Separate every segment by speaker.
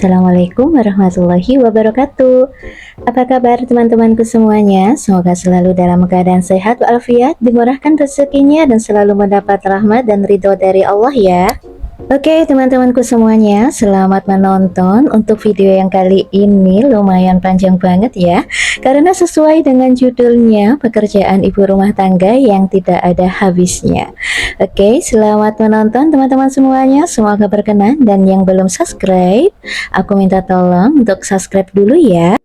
Speaker 1: Assalamualaikum warahmatullahi wabarakatuh. Apa kabar teman-temanku semuanya? Semoga selalu dalam keadaan sehat walafiat, dimurahkan rezekinya dan selalu mendapat rahmat dan ridho dari Allah ya. Oke teman-temanku semuanya, selamat menonton. Untuk video yang kali ini lumayan panjang banget ya, karena sesuai dengan judulnya, pekerjaan ibu rumah tangga yang tidak ada habisnya. Oke, selamat menonton teman-teman semuanya, semoga berkenan. Dan yang belum subscribe, aku minta tolong untuk subscribe dulu ya.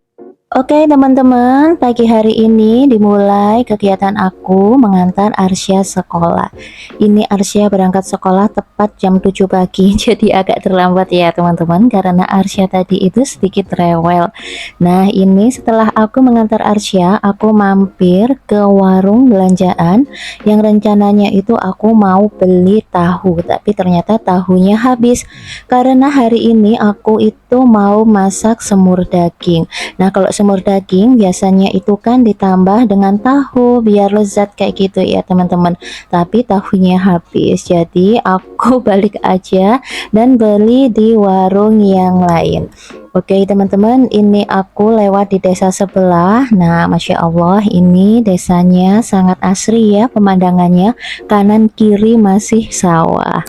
Speaker 1: Oke teman-teman, pagi hari ini dimulai kegiatan aku mengantar Arsya sekolah. Ini Arsya berangkat sekolah tepat jam 7 pagi, jadi agak terlambat ya teman-teman, karena Arsya tadi itu sedikit rewel. Nah ini setelah aku mengantar Arsya, aku mampir ke warung belanjaan yang rencananya itu aku mau beli tahu, tapi ternyata tahunya habis. Karena hari ini aku itu mau masak semur daging. Nah kalau semur daging biasanya itu kan ditambah dengan tahu biar lezat kayak gitu ya teman-teman, tapi tahunya habis, jadi aku balik aja dan beli di warung yang lain. Oke teman-teman, ini aku lewat di desa sebelah. Nah Masya Allah, ini desanya sangat asri ya pemandangannya, kanan kiri masih sawah.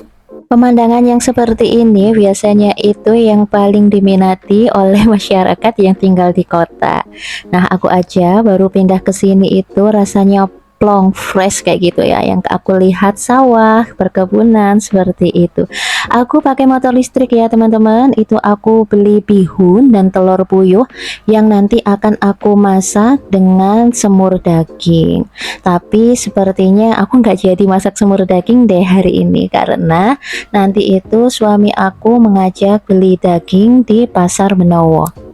Speaker 1: Pemandangan yang seperti ini biasanya itu yang paling diminati oleh masyarakat yang tinggal di kota. Nah, aku aja baru pindah ke sini itu rasanya plong fresh kayak gitu ya. Yang aku lihat sawah, perkebunan seperti itu. Aku pakai motor listrik ya teman-teman. Itu aku beli bihun dan telur puyuh yang nanti akan aku masak dengan semur daging. Tapi sepertinya aku nggak jadi masak semur daging deh hari ini, karena nanti itu suami aku mengajak beli daging di Pasar Benowo.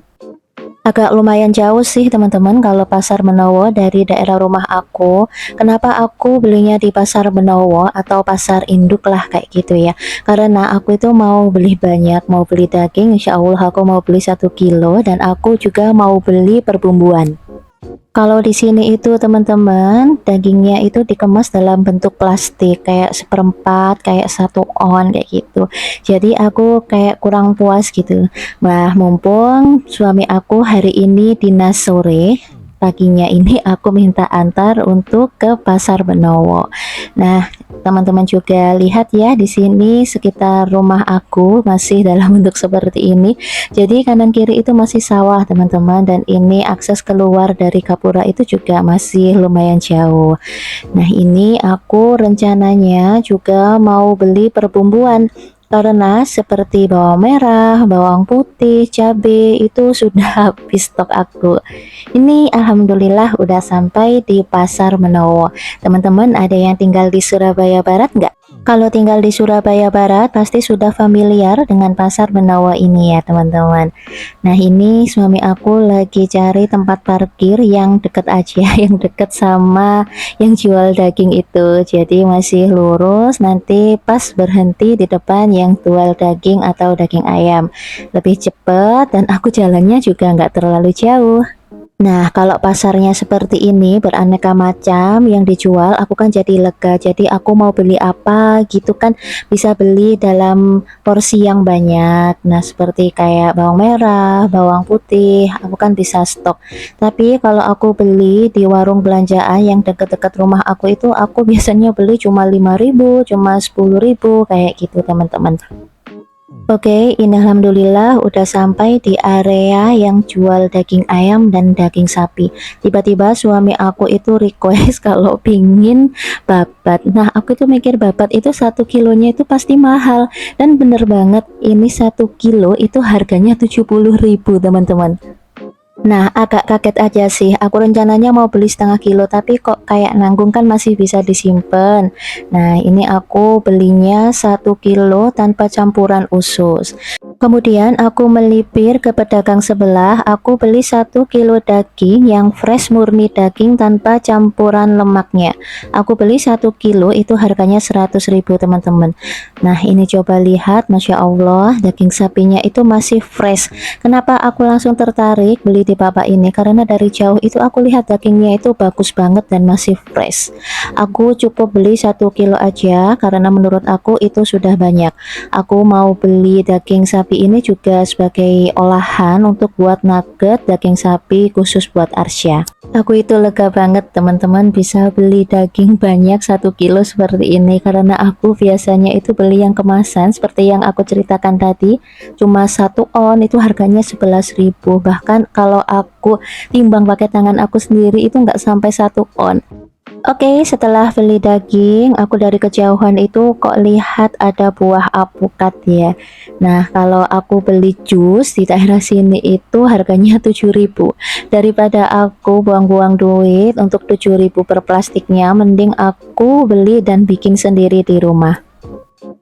Speaker 1: Agak lumayan jauh sih teman-teman kalau Pasar Benowo dari daerah rumah aku. Kenapa aku belinya di Pasar Benowo atau Pasar Induk lah kayak gitu ya, karena aku itu mau beli banyak, mau beli daging, insya Allah aku mau beli 1 kilo, dan aku juga mau beli perbumbuan. Kalau di sini itu teman-teman, dagingnya itu dikemas dalam bentuk plastik kayak seperempat, kayak 1 on kayak gitu. Jadi aku kayak kurang puas gitu. Nah, mumpung suami aku hari ini dinas sore, paginya ini aku minta antar untuk ke Pasar Benowo. Nah, teman-teman juga lihat ya di sini sekitar rumah aku masih dalam bentuk seperti ini. Jadi kanan kiri itu masih sawah teman-teman, dan ini akses keluar dari Kapura itu juga masih lumayan jauh. Nah, ini aku rencananya juga mau beli perbumbuan, karena seperti bawang merah, bawang putih, cabai itu sudah habis stok aku. Ini alhamdulillah udah sampai di Pasar Benowo. Teman-teman ada yang tinggal di Surabaya Barat nggak? Kalau tinggal di Surabaya Barat pasti sudah familiar dengan Pasar Benowo ini ya teman-teman. Nah ini suami aku lagi cari tempat parkir yang deket aja, yang deket sama yang jual daging itu. Jadi masih lurus, nanti pas berhenti di depan yang jual daging atau daging ayam. Lebih cepat dan aku jalannya juga nggak terlalu jauh. Nah, kalau pasarnya seperti ini beraneka macam yang dijual, aku kan jadi lega. Jadi aku mau beli apa gitu kan bisa beli dalam porsi yang banyak. Nah, seperti kayak bawang merah, bawang putih, aku kan bisa stok. Tapi kalau aku beli di warung belanjaan yang dekat-dekat rumah aku itu, aku biasanya beli cuma 5.000, cuma 10.000 kayak gitu, teman-teman. Oke, ini alhamdulillah udah sampai di area yang jual daging ayam dan daging sapi. Tiba-tiba suami aku itu request kalau pingin babat. Nah, aku tuh mikir babat itu 1 kilonya itu pasti mahal. Dan bener banget, ini 1 kilo itu harganya 70.000 teman-teman. Nah, agak kaget aja sih. Aku rencananya mau beli setengah kilo, tapi kok kayak nanggung kan masih bisa disimpan. Nah, ini aku belinya 1 kilo tanpa campuran usus. Kemudian aku melipir ke pedagang sebelah, aku beli 1 kilo daging yang fresh murni daging tanpa campuran lemaknya. Aku beli 1 kilo itu harganya 100.000 teman-teman. Nah ini coba lihat, Masya Allah daging sapinya itu masih fresh. Kenapa aku langsung tertarik beli di bapak ini? Karena dari jauh itu aku lihat dagingnya itu bagus banget dan masih fresh. Aku cukup beli 1 kilo aja karena menurut aku itu sudah banyak. Aku mau beli daging sapi sapi ini juga sebagai olahan untuk buat nugget daging sapi khusus buat Arsya. Aku itu lega banget teman-teman bisa beli daging banyak 1 kilo seperti ini, karena aku biasanya itu beli yang kemasan seperti yang aku ceritakan tadi, cuma 1 on itu harganya 11.000. Bahkan kalau aku timbang pakai tangan aku sendiri itu nggak sampai 1 on. Oke, setelah beli daging, aku dari kejauhan itu kok lihat ada buah apukat ya. Nah, kalau aku beli jus di daerah sini itu harganya 7.000. Daripada aku buang-buang duit untuk 7.000 per plastiknya, mending aku beli dan bikin sendiri di rumah.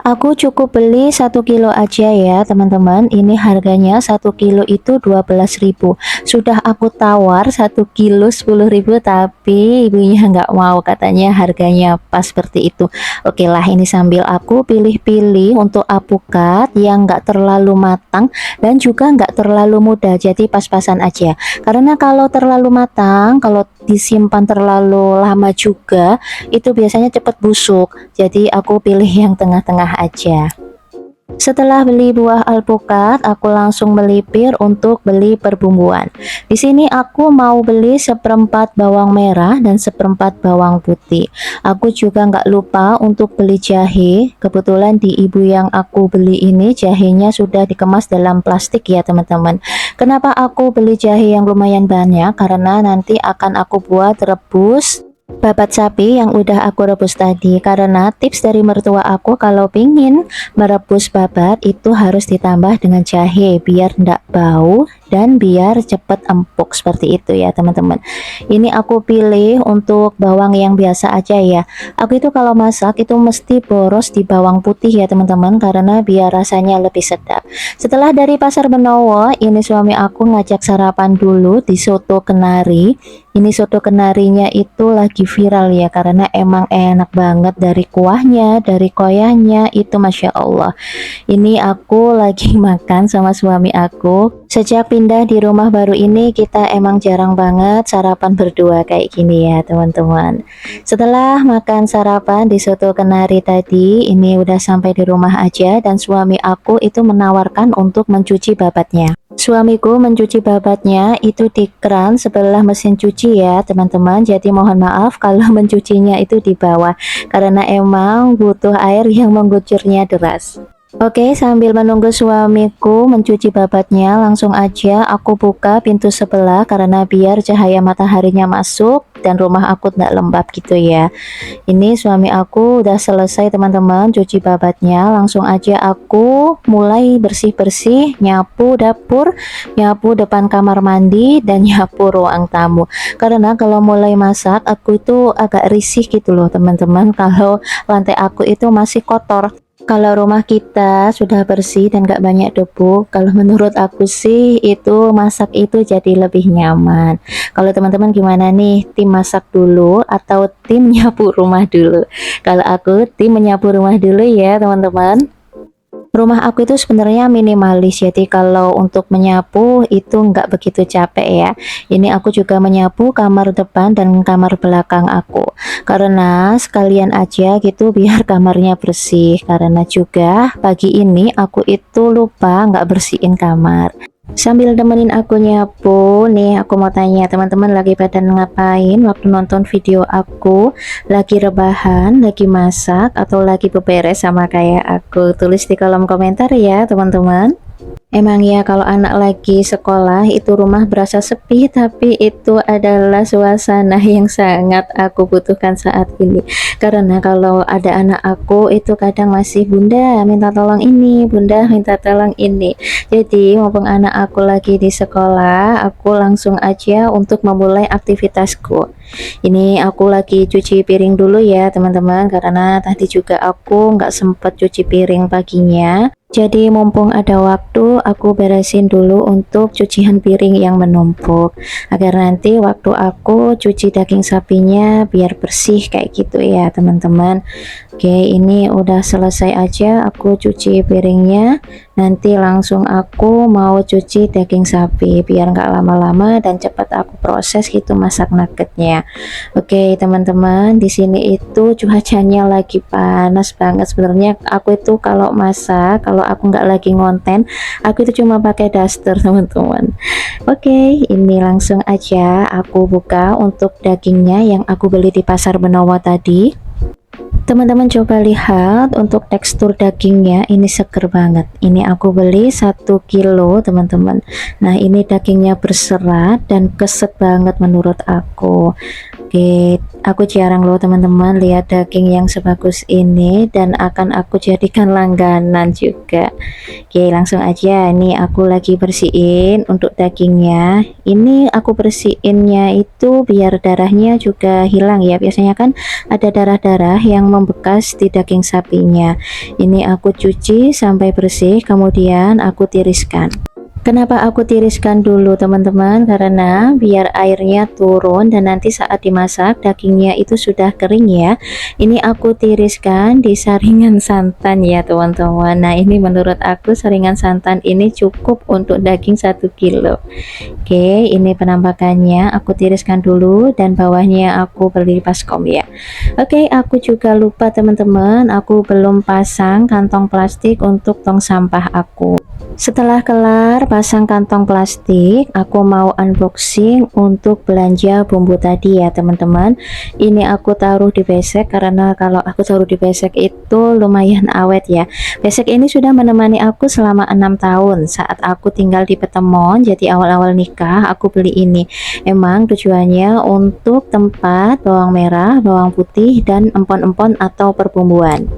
Speaker 1: Aku cukup beli 1 kilo aja ya teman-teman. Ini harganya 1 kilo itu 12.000. Sudah aku tawar 1 kilo 10.000, tapi ibunya nggak mau, katanya harganya pas seperti itu. Oke lah, ini sambil aku pilih-pilih untuk apukat yang nggak terlalu matang dan juga nggak terlalu muda, jadi pas-pasan aja. Karena kalau terlalu matang, kalau disimpan terlalu lama juga itu biasanya cepat busuk, jadi aku pilih yang tengah-tengah aja. Setelah beli buah alpukat, aku langsung melipir untuk beli perbumbuan. Di sini aku mau beli 1/4 bawang merah dan 1/4 bawang putih. Aku juga nggak lupa untuk beli jahe. Kebetulan di ibu yang aku beli ini jahenya sudah dikemas dalam plastik ya teman-teman. Kenapa aku beli jahe yang lumayan banyak? Karena nanti akan aku buat rebus babat sapi yang udah aku rebus tadi. Karena tips dari mertua aku, kalau pingin merebus babat itu harus ditambah dengan jahe biar ndak bau dan biar cepet empuk, seperti itu ya teman-teman. Ini aku pilih untuk bawang yang biasa aja ya. Aku itu kalau masak itu mesti boros di bawang putih ya teman-teman, karena biar rasanya lebih sedap. Setelah dari pasar Benowo, ini suami aku ngajak sarapan dulu di soto kenari. Ini soto kenarinya itu lagi viral ya, karena emang enak banget dari kuahnya, dari koyanya itu Masya Allah. Ini aku lagi makan sama suami aku. Sejak pindah di rumah baru ini kita emang jarang banget sarapan berdua kayak gini ya teman-teman. Setelah makan sarapan di soto kenari tadi, ini udah sampai di rumah aja dan suami aku itu menawarkan untuk mencuci babatnya. Suamiku mencuci babatnya itu di keran sebelah mesin cuci ya teman-teman, jadi mohon maaf kalau mencucinya itu di bawah karena emang butuh air yang mengucurnya deras. Oke, sambil menunggu suamiku mencuci babatnya, langsung aja aku buka pintu sebelah karena biar cahaya mataharinya masuk dan rumah aku tidak lembab gitu ya. Ini suami aku udah selesai teman-teman cuci babatnya, langsung aja aku mulai bersih-bersih, nyapu dapur, nyapu depan kamar mandi, dan nyapu ruang tamu. Karena kalau mulai masak aku itu agak risih gitu loh teman-teman, kalau lantai aku itu masih kotor. Kalau rumah kita sudah bersih dan gak banyak debu, kalau menurut aku sih itu masak itu jadi lebih nyaman. Kalau teman-teman gimana nih, tim masak dulu atau tim nyapu rumah dulu? Kalau aku tim menyapu rumah dulu ya teman-teman. Rumah aku itu sebenarnya minimalis, jadi kalau untuk menyapu itu nggak begitu capek ya. Ini aku juga menyapu kamar depan dan kamar belakang aku, karena sekalian aja gitu biar kamarnya bersih. Karena juga pagi ini aku itu lupa nggak bersihin kamar. Sambil nemenin aku nyapu nih, aku mau tanya teman-teman lagi pada ngapain waktu nonton video aku? Lagi rebahan, lagi masak, atau lagi beberes sama kayak aku? Tulis di kolom komentar ya teman-teman. Emang ya kalau anak lagi sekolah itu rumah berasa sepi, tapi itu adalah suasana yang sangat aku butuhkan saat ini. Karena kalau ada anak aku itu kadang masih bunda minta tolong ini, bunda minta tolong ini. Jadi mumpung anak aku lagi di sekolah, aku langsung aja untuk memulai aktivitasku. Ini aku lagi cuci piring dulu ya teman-teman, karena tadi juga aku nggak sempet cuci piring paginya. Jadi mumpung ada waktu, aku beresin dulu untuk cucian piring yang menumpuk, agar nanti waktu aku cuci daging sapinya biar bersih kayak gitu ya teman-teman. Oke, ini udah selesai aja aku cuci piringnya. Nanti langsung aku mau cuci daging sapi biar nggak lama-lama dan cepat aku proses gitu masak nuggetnya. Oke teman-teman, di sini itu cuacanya lagi panas banget. Sebenarnya aku itu kalau masak, kalau aku nggak lagi ngonten, aku itu cuma pakai daster teman-teman. Oke, ini langsung aja aku buka untuk dagingnya yang aku beli di pasar Benowo tadi. Teman-teman coba lihat untuk tekstur dagingnya, ini seger banget. Ini aku beli 1 kilo teman-teman. Nah ini dagingnya berserat dan keset banget menurut aku. Oke, aku jarang loh teman-teman lihat daging yang sebagus ini dan akan aku jadikan langganan juga. Oke, langsung aja. Ini aku lagi bersihin untuk dagingnya. Ini aku bersihinnya itu biar darahnya juga hilang ya. Biasanya kan ada darah-darah yang membekas di daging sapinya. Ini aku cuci sampai bersih, kemudian aku tiriskan. Kenapa aku tiriskan dulu teman-teman? Karena biar airnya turun dan nanti saat dimasak dagingnya itu sudah kering ya. Ini aku tiriskan di saringan santan ya teman-teman. Nah ini menurut aku saringan santan ini cukup untuk daging 1 kilo. Oke, ini penampakannya aku tiriskan dulu dan bawahnya aku beli baskom ya. Oke, aku juga lupa teman-teman, aku belum pasang kantong plastik untuk tong sampah aku. Setelah kelar pasang kantong plastik, aku mau unboxing untuk belanja bumbu tadi ya teman-teman. Ini aku taruh di besek karena kalau aku taruh di besek itu lumayan awet ya. Besek ini sudah menemani aku selama 6 tahun saat aku tinggal di Petemon. Jadi awal-awal nikah aku beli ini. Emang tujuannya untuk tempat bawang merah, bawang putih, dan empon-empon atau perbumbuan.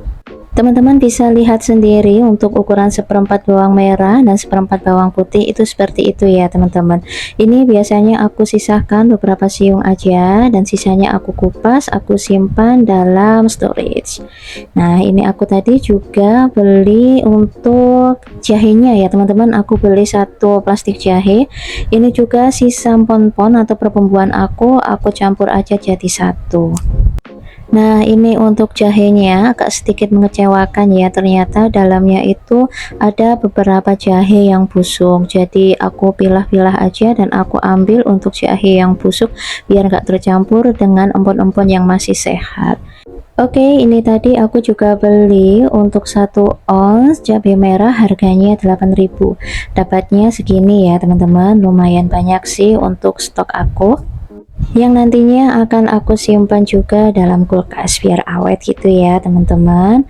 Speaker 1: Teman-teman bisa lihat sendiri untuk ukuran seperempat bawang merah dan seperempat bawang putih itu seperti itu ya teman-teman. Ini biasanya aku sisahkan beberapa siung aja dan sisanya aku kupas, aku simpan dalam storage. Nah ini aku tadi juga beli untuk jahenya ya teman-teman. Aku beli 1 plastik jahe. Ini juga sisa pon-pon atau perbumbuan aku campur aja jadi 1. Nah ini untuk jahenya agak sedikit mengecewakan ya, ternyata dalamnya itu ada beberapa jahe yang busuk. Jadi aku pilah-pilah aja dan aku ambil untuk jahe yang busuk biar gak tercampur dengan empon-empon yang masih sehat. Oke, ini tadi aku juga beli untuk 1 ons cabai merah, harganya 8.000. Dapatnya segini ya teman-teman, lumayan banyak sih untuk stok aku, yang nantinya akan aku simpan juga dalam kulkas biar awet gitu ya teman-teman.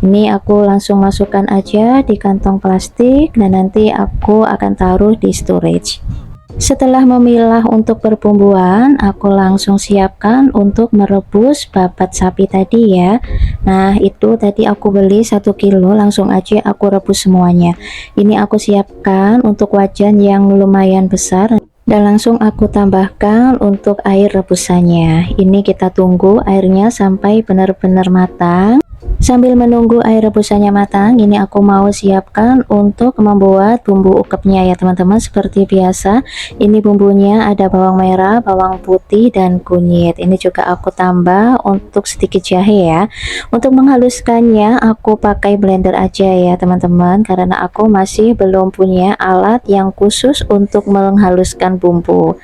Speaker 1: Ini aku langsung masukkan aja di kantong plastik dan nanti aku akan taruh di storage. Setelah memilah untuk perbumbuan, aku langsung siapkan untuk merebus babat sapi tadi ya. Nah itu tadi aku beli 1 kilo, langsung aja aku rebus semuanya. Ini aku siapkan untuk wajan yang lumayan besar dan langsung aku tambahkan untuk air rebusannya. Ini kita tunggu airnya sampai benar-benar matang. Sambil menunggu air rebusannya matang, ini aku mau siapkan untuk membuat bumbu ukepnya ya teman-teman. Seperti biasa, ini bumbunya ada bawang merah, bawang putih, dan kunyit. Ini juga aku tambah untuk sedikit jahe ya. Untuk menghaluskannya aku pakai blender aja ya teman-teman, karena aku masih belum punya alat yang khusus untuk menghaluskan bumbu.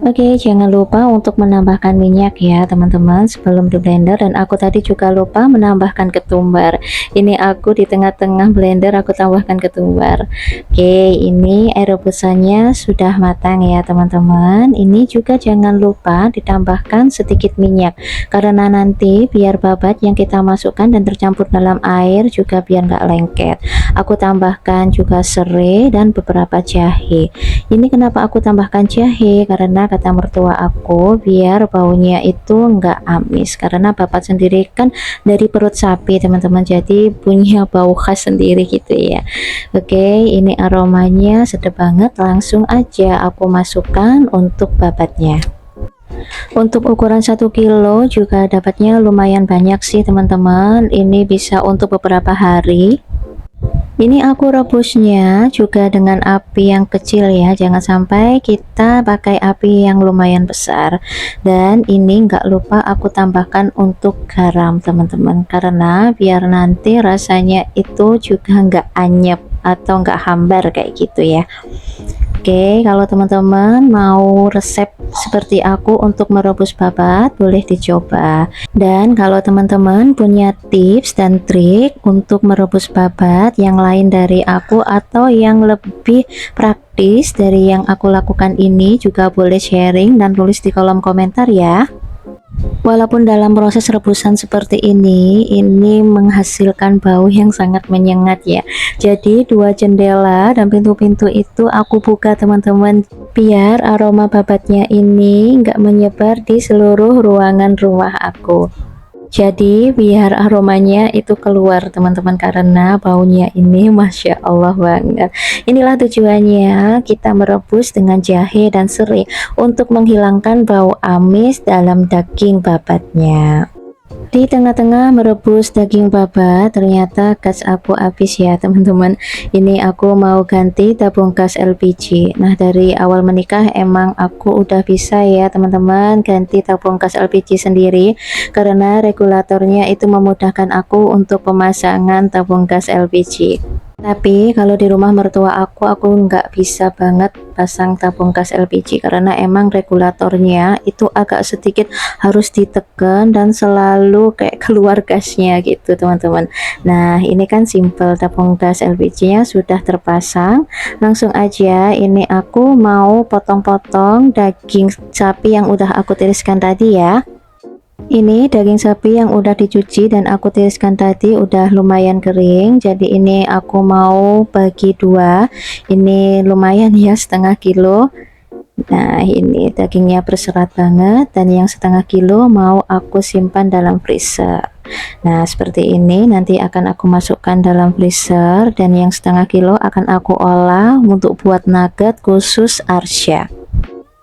Speaker 1: Oke, jangan lupa untuk menambahkan minyak ya teman-teman sebelum di blender, dan aku tadi juga lupa menambahkan ketumbar. Ini aku di tengah-tengah blender aku tambahkan ketumbar. Oke, ini air rebusannya sudah matang ya teman-teman. Ini juga jangan lupa ditambahkan sedikit minyak karena nanti biar babat yang kita masukkan dan tercampur dalam air juga biar nggak lengket. Aku tambahkan juga serai dan beberapa jahe. Ini kenapa aku tambahkan jahe, karena kata mertua aku biar baunya itu enggak amis, karena babat sendiri kan dari perut sapi teman-teman, jadi punya bau khas sendiri gitu ya. Oke, ini aromanya sedap banget, langsung aja aku masukkan untuk babatnya. Untuk ukuran 1 kilo juga dapatnya lumayan banyak sih teman-teman, ini bisa untuk beberapa hari. Ini aku rebusnya juga dengan api yang kecil ya, jangan sampai kita pakai api yang lumayan besar. Dan ini enggak lupa aku tambahkan untuk garam teman-teman, karena biar nanti rasanya itu juga enggak anyep. atau nggak hambar kayak gitu ya. Oke, kalau teman-teman mau resep seperti aku untuk merebus babat, boleh dicoba. Dan kalau teman-teman punya tips dan trik untuk merebus babat yang lain dari aku atau yang lebih praktis dari yang aku lakukan ini, juga boleh sharing dan tulis di kolom komentar ya. Walaupun dalam proses rebusan seperti ini menghasilkan bau yang sangat menyengat ya. Jadi dua jendela dan pintu-pintu itu aku buka teman-teman, biar aroma babatnya ini nggak menyebar di seluruh ruangan rumah aku. Jadi biar aromanya itu keluar teman-teman, karena baunya ini Masya Allah banget. Inilah tujuannya kita merebus dengan jahe dan serai, untuk menghilangkan bau amis dalam daging babatnya. Di tengah-tengah merebus daging babat, ternyata gas aku habis ya teman-teman. Ini aku mau ganti tabung gas LPG. Nah, dari awal menikah emang aku udah bisa ya teman-teman ganti tabung gas LPG sendiri, karena regulatornya itu memudahkan aku untuk pemasangan tabung gas LPG. Tapi kalau di rumah mertua aku nggak bisa banget pasang tabung gas LPG, karena emang regulatornya itu agak sedikit harus ditekan dan selalu kayak keluar gasnya gitu teman-teman. Nah, ini kan simple, tabung gas LPG nya sudah terpasang. Langsung aja ini aku mau potong-potong daging sapi yang udah aku tiriskan tadi ya. Ini daging sapi yang udah dicuci dan aku tiriskan tadi udah lumayan kering, jadi ini aku mau bagi dua. Ini lumayan ya, setengah kilo. Nah, ini dagingnya berserat banget, dan yang setengah kilo mau aku simpan dalam freezer. Nah, seperti ini nanti akan aku masukkan dalam freezer, dan yang setengah kilo akan aku olah untuk buat nugget khusus Arsya.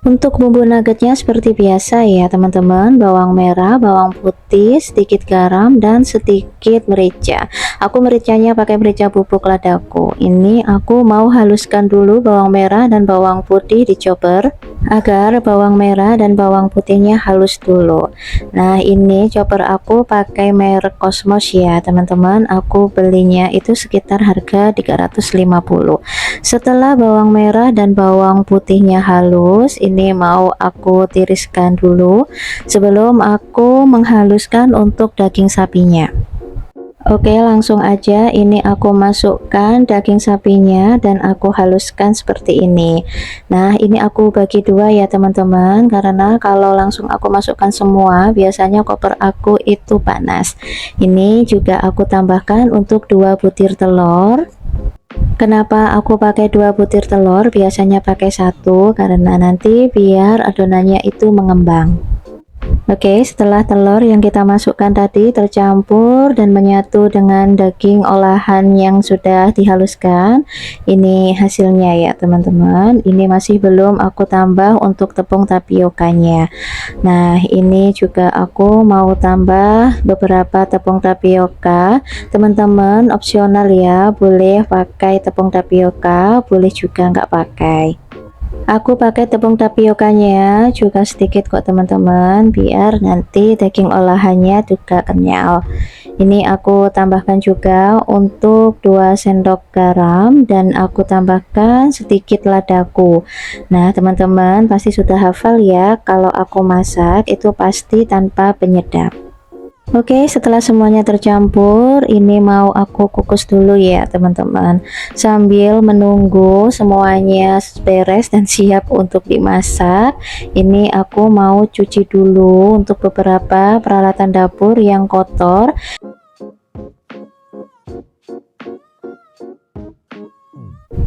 Speaker 1: Untuk bumbu nuggetnya seperti biasa ya teman-teman, bawang merah, bawang putih, sedikit garam, dan sedikit merica. Aku mericanya pakai merica bubuk ladaku. Ini aku mau haluskan dulu bawang merah dan bawang putih di chopper, agar bawang merah dan bawang putihnya halus dulu. Nah, ini chopper aku pakai merek Cosmos ya teman-teman, aku belinya itu sekitar harga 350. Setelah bawang merah dan bawang putihnya halus, ini mau aku tiriskan dulu sebelum aku menghaluskan untuk daging sapinya. Oke, langsung aja ini aku masukkan daging sapinya dan aku haluskan seperti ini. Nah, ini aku bagi dua ya teman-teman, karena kalau langsung aku masukkan semua biasanya koper aku itu panas. Ini juga aku tambahkan untuk 2 butir telur. Kenapa aku pakai 2 butir telur, biasanya pakai 1, karena nanti biar adonannya itu mengembang. Oke, setelah telur yang kita masukkan tadi tercampur dan menyatu dengan daging olahan yang sudah dihaluskan, ini hasilnya ya teman-teman. Ini masih belum aku tambah untuk tepung tapiokanya. Nah, ini juga aku mau tambah beberapa tepung tapioka. Teman-teman opsional ya, boleh pakai tepung tapioka, boleh juga nggak pakai. Aku pakai tepung tapiokanya juga sedikit kok teman-teman, biar nanti daging olahannya juga kenyal. Ini aku tambahkan juga untuk 2 sendok garam, dan aku tambahkan sedikit ladaku. Nah, teman-teman pasti sudah hafal ya, kalau aku masak itu pasti tanpa penyedap. Oke, setelah semuanya tercampur, ini mau aku kukus dulu ya teman-teman, sambil menunggu semuanya beres dan siap untuk dimasak. Ini aku mau cuci dulu untuk beberapa peralatan dapur yang kotor.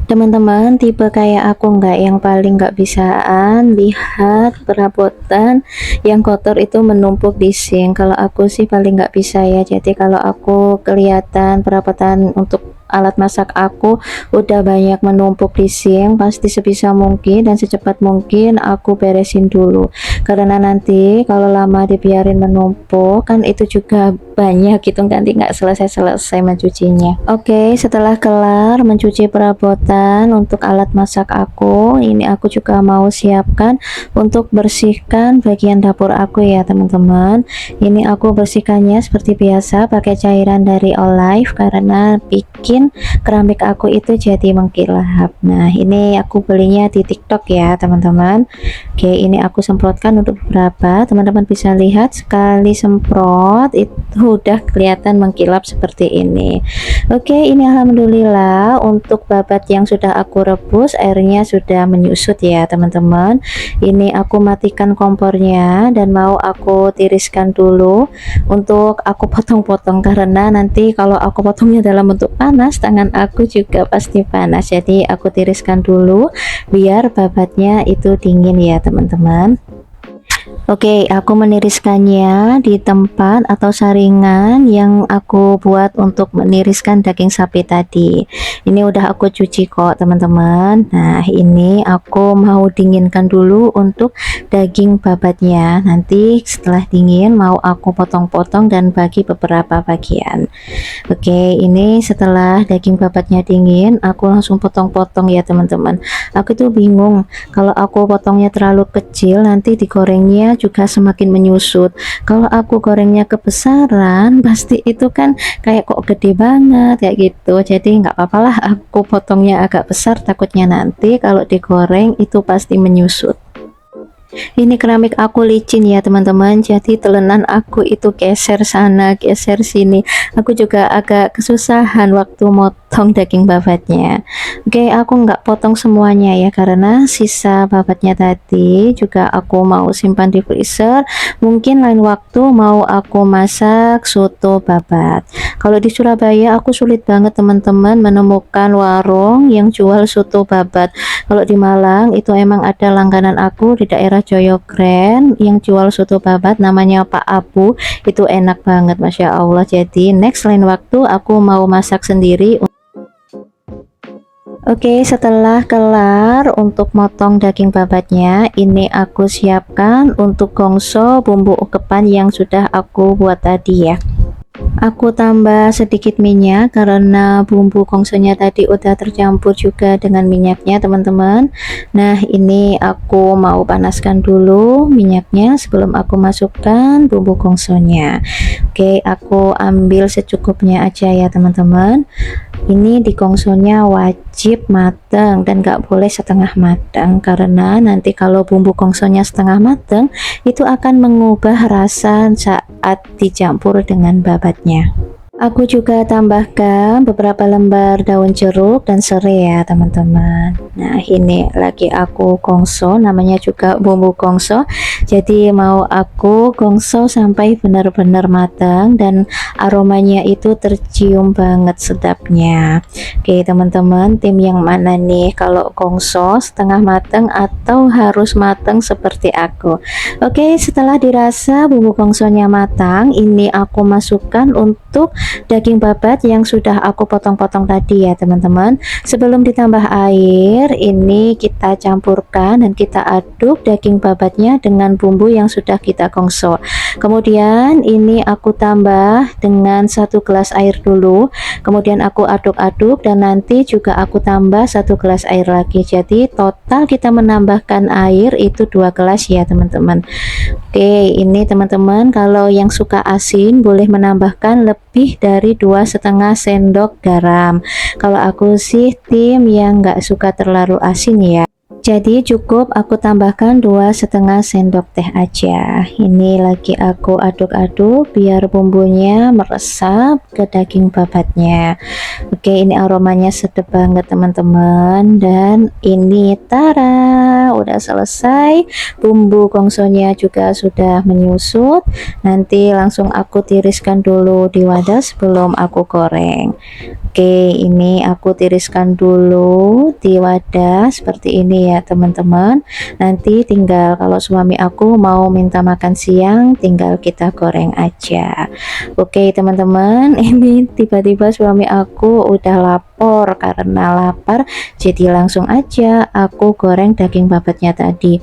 Speaker 1: Teman-teman tipe kayak aku nggak, yang paling nggak bisaan lihat perabotan yang kotor itu menumpuk di sink. Kalau aku sih paling nggak bisa ya, jadi kalau aku kelihatan perabotan untuk alat masak aku udah banyak menumpuk di sink, pasti sebisa mungkin dan secepat mungkin aku beresin dulu, karena nanti kalau lama dibiarin menumpuk kan itu juga banyak gitu, nanti nggak selesai-selesai mencucinya. Oke, setelah kelar mencuci perabotan untuk alat masak aku, ini aku juga mau siapkan untuk bersihkan bagian dapur aku ya teman-teman. Ini aku bersihkannya seperti biasa pakai cairan dari Olive, karena bikin bikin keramik aku itu jadi mengkilap. Nah, ini aku belinya di TikTok ya teman-teman. Oke, ini aku semprotkan untuk beberapa. Teman-teman bisa lihat sekali semprot itu udah kelihatan mengkilap seperti ini. Oke, ini alhamdulillah untuk babat yang sudah aku rebus airnya sudah menyusut ya teman-teman. Ini aku matikan kompornya dan mau aku tiriskan dulu untuk aku potong-potong, karena nanti kalau aku potongnya dalam bentuk panas tangan aku juga pasti panas. Jadi aku tiriskan dulu biar babatnya itu dingin ya teman-teman. Oke, aku meniriskannya di tempat atau saringan yang aku buat untuk meniriskan daging sapi tadi. Ini udah aku cuci kok teman-teman. Nah, ini aku mau dinginkan dulu untuk daging babatnya. Nanti setelah dingin mau aku potong-potong dan bagi beberapa bagian. Oke, ini setelah daging babatnya dingin, aku langsung potong-potong ya teman-teman. Aku tuh bingung, kalau aku potongnya terlalu kecil nanti digorengnya juga semakin menyusut. Kalau aku gorengnya kebesaran pasti itu kan kayak kok gede banget kayak gitu. Jadi nggak apa-apalah aku potongnya agak besar, takutnya nanti kalau digoreng itu pasti menyusut. Ini keramik aku licin ya teman-teman, jadi telenan aku itu geser sana geser sini. Aku juga agak kesusahan waktu motong daging babatnya. Oke, aku nggak potong semuanya ya, karena sisa babatnya tadi juga aku mau simpan di freezer. Mungkin lain waktu mau aku masak soto babat. Kalau di Surabaya aku sulit banget teman-teman menemukan warung yang jual soto babat. Kalau di Malang itu emang ada langganan aku di daerah Joyogren yang jual soto babat, namanya Pak Abu. Itu enak banget Masya Allah. Jadi next lain waktu aku mau masak sendiri. Oke, setelah kelar untuk motong daging babatnya, ini aku siapkan untuk gongso bumbu ukepan yang sudah aku buat tadi ya. Aku tambah sedikit minyak karena bumbu gongsonya tadi udah tercampur juga dengan minyaknya teman-teman. Nah, ini aku mau panaskan dulu minyaknya sebelum aku masukkan bumbu gongsonya. Oke, aku ambil secukupnya aja ya teman-teman. Ini di gongsonya wajib matang dan gak boleh setengah matang, karena nanti kalau bumbu gongsonya setengah matang itu akan mengubah rasa saat dicampur dengan babatnya. Aku juga tambahkan beberapa lembar daun jeruk dan serai ya teman-teman. Nah, ini lagi aku gongso, namanya juga bumbu gongso. Jadi mau aku gongso sampai benar-benar matang dan aromanya itu tercium banget sedapnya. Oke teman-teman, tim yang mana nih kalau gongso setengah matang atau harus matang seperti aku? Oke, setelah dirasa bumbu gongsonya matang, ini aku masukkan untuk daging babat yang sudah aku potong-potong tadi ya teman-teman. Sebelum ditambah air, ini kita campurkan dan kita aduk daging babatnya dengan bumbu yang sudah kita gongso. Kemudian ini aku tambah dengan 1 gelas air dulu, kemudian aku aduk-aduk dan nanti juga aku tambah 1 gelas air lagi. Jadi total kita menambahkan air itu 2 gelas ya teman-teman. Oke, ini teman-teman kalau yang suka asin boleh menambahkan lebih dari 2,5 sendok garam. Kalau aku sih tim yang nggak suka terlalu asin ya, jadi cukup aku tambahkan 2,5 sendok teh aja. Ini lagi aku aduk-aduk biar bumbunya meresap ke daging babatnya. Oke, ini aromanya sedap banget teman-teman. Dan ini tara, udah selesai. Bumbu gongsonya juga sudah menyusut. Nanti langsung aku tiriskan dulu di wadah sebelum aku goreng. Oke, ini aku tiriskan dulu di wadah seperti ini ya teman-teman. Nanti tinggal kalau suami aku mau minta makan siang, tinggal kita goreng aja. Oke teman-teman, ini tiba-tiba suami aku udah lapor. Karena lapar, jadi langsung aja aku goreng daging babatnya tadi.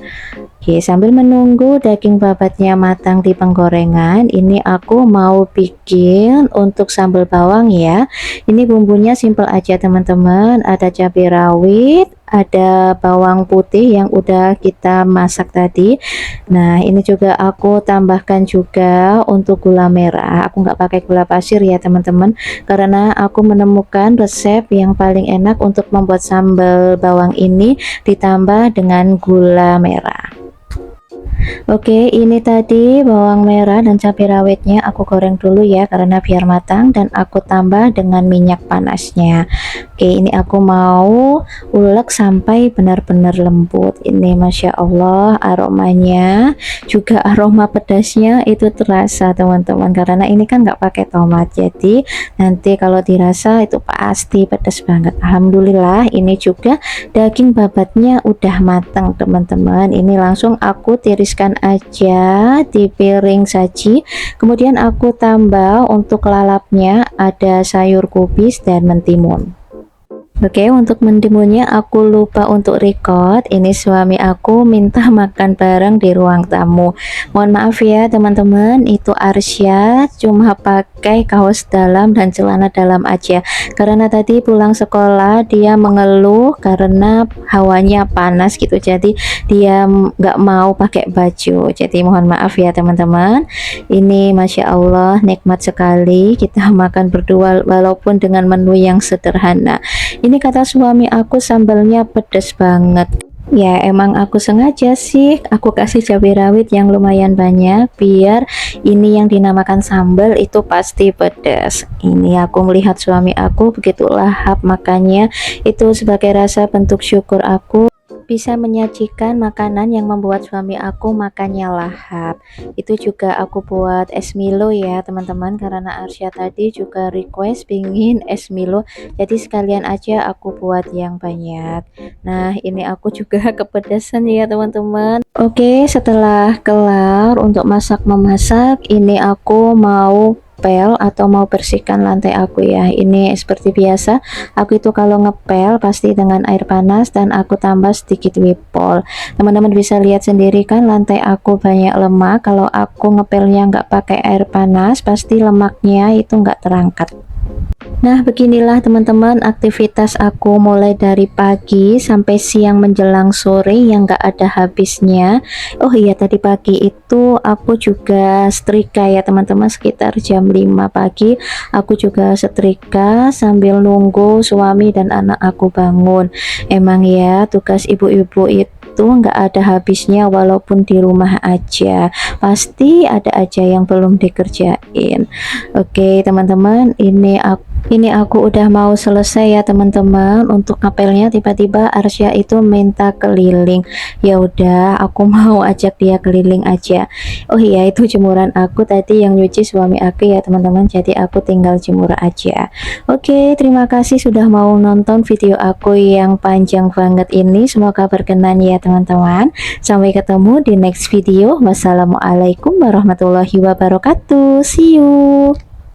Speaker 1: Oke, sambil menunggu daging babatnya matang di penggorengan, ini aku mau bikin untuk sambal bawang ya. Ini bumbunya simple aja teman-teman, ada cabai rawit, ada bawang putih yang udah kita masak tadi. Nah, ini juga aku tambahkan juga untuk gula merah. Aku nggak pakai gula pasir ya teman-teman, karena aku menemukan resep yang paling enak untuk membuat sambal bawang ini ditambah dengan gula merah. Oke, ini tadi bawang merah dan cabai rawitnya aku goreng dulu ya, karena biar matang, dan aku tambah dengan minyak panasnya. Oke, ini aku mau ulek sampai benar-benar lembut. Ini Masya Allah, aromanya juga aroma pedasnya itu terasa teman-teman, karena ini kan nggak pakai tomat, jadi nanti kalau dirasa itu pasti pedas banget. Alhamdulillah, ini juga daging babatnya udah matang teman-teman. Ini langsung aku tiriskan aja di piring saji, kemudian aku tambah untuk lalapnya ada sayur kubis dan mentimun. Oke, untuk mentimunnya aku lupa untuk record. Ini suami aku minta makan bareng di ruang tamu. Mohon maaf ya teman-teman, itu Arsya cuma pakai kaos dalam dan celana dalam aja. Karena tadi pulang sekolah dia mengeluh karena hawanya panas gitu. Jadi dia nggak mau pakai baju. Jadi mohon maaf ya teman-teman. Ini Masya Allah nikmat sekali kita makan berdua walaupun dengan menu yang sederhana. Ini kata suami aku sambalnya pedes banget. Ya emang aku sengaja sih aku kasih cabai rawit yang lumayan banyak biar ini yang dinamakan sambal itu pasti pedas. Ini aku melihat suami aku begitu lahap makannya, itu sebagai rasa bentuk syukur aku bisa menyajikan makanan yang membuat suami aku makannya lahap. Itu juga aku buat es Milo ya teman-teman, karena Arsya tadi juga request pingin es Milo, jadi sekalian aja aku buat yang banyak. Nah, ini aku juga kepedesan ya teman-teman. Oke, setelah kelar untuk memasak, ini aku mau atau mau bersihkan lantai aku ya. Ini seperti biasa, aku itu kalau ngepel pasti dengan air panas dan aku tambah sedikit wipol. Teman-teman bisa lihat sendiri kan lantai aku banyak lemak. Kalau aku ngepelnya nggak pakai air panas pasti lemaknya itu nggak terangkat. Nah, beginilah teman-teman aktivitas aku mulai dari pagi sampai siang menjelang sore yang gak ada habisnya. Oh iya, tadi pagi itu aku juga setrika ya teman-teman, sekitar jam 5 pagi aku juga setrika sambil nunggu suami dan anak aku bangun. Emang ya tugas ibu-ibu itu nggak ada habisnya, walaupun di rumah aja pasti ada aja yang belum dikerjain. Oke teman-teman, ini aku udah mau selesai ya teman-teman untuk ngapelnya. Tiba-tiba Arsya itu minta keliling. Ya udah, aku mau ajak dia keliling aja. Oh iya, itu jemuran aku tadi yang nyuci suami aku ya teman-teman, jadi aku tinggal jemur aja. Oke, terima kasih sudah mau nonton video aku yang panjang banget ini. Semoga berkenan ya teman-teman. Sampai ketemu di next video. Wassalamualaikum warahmatullahi wabarakatuh. See you.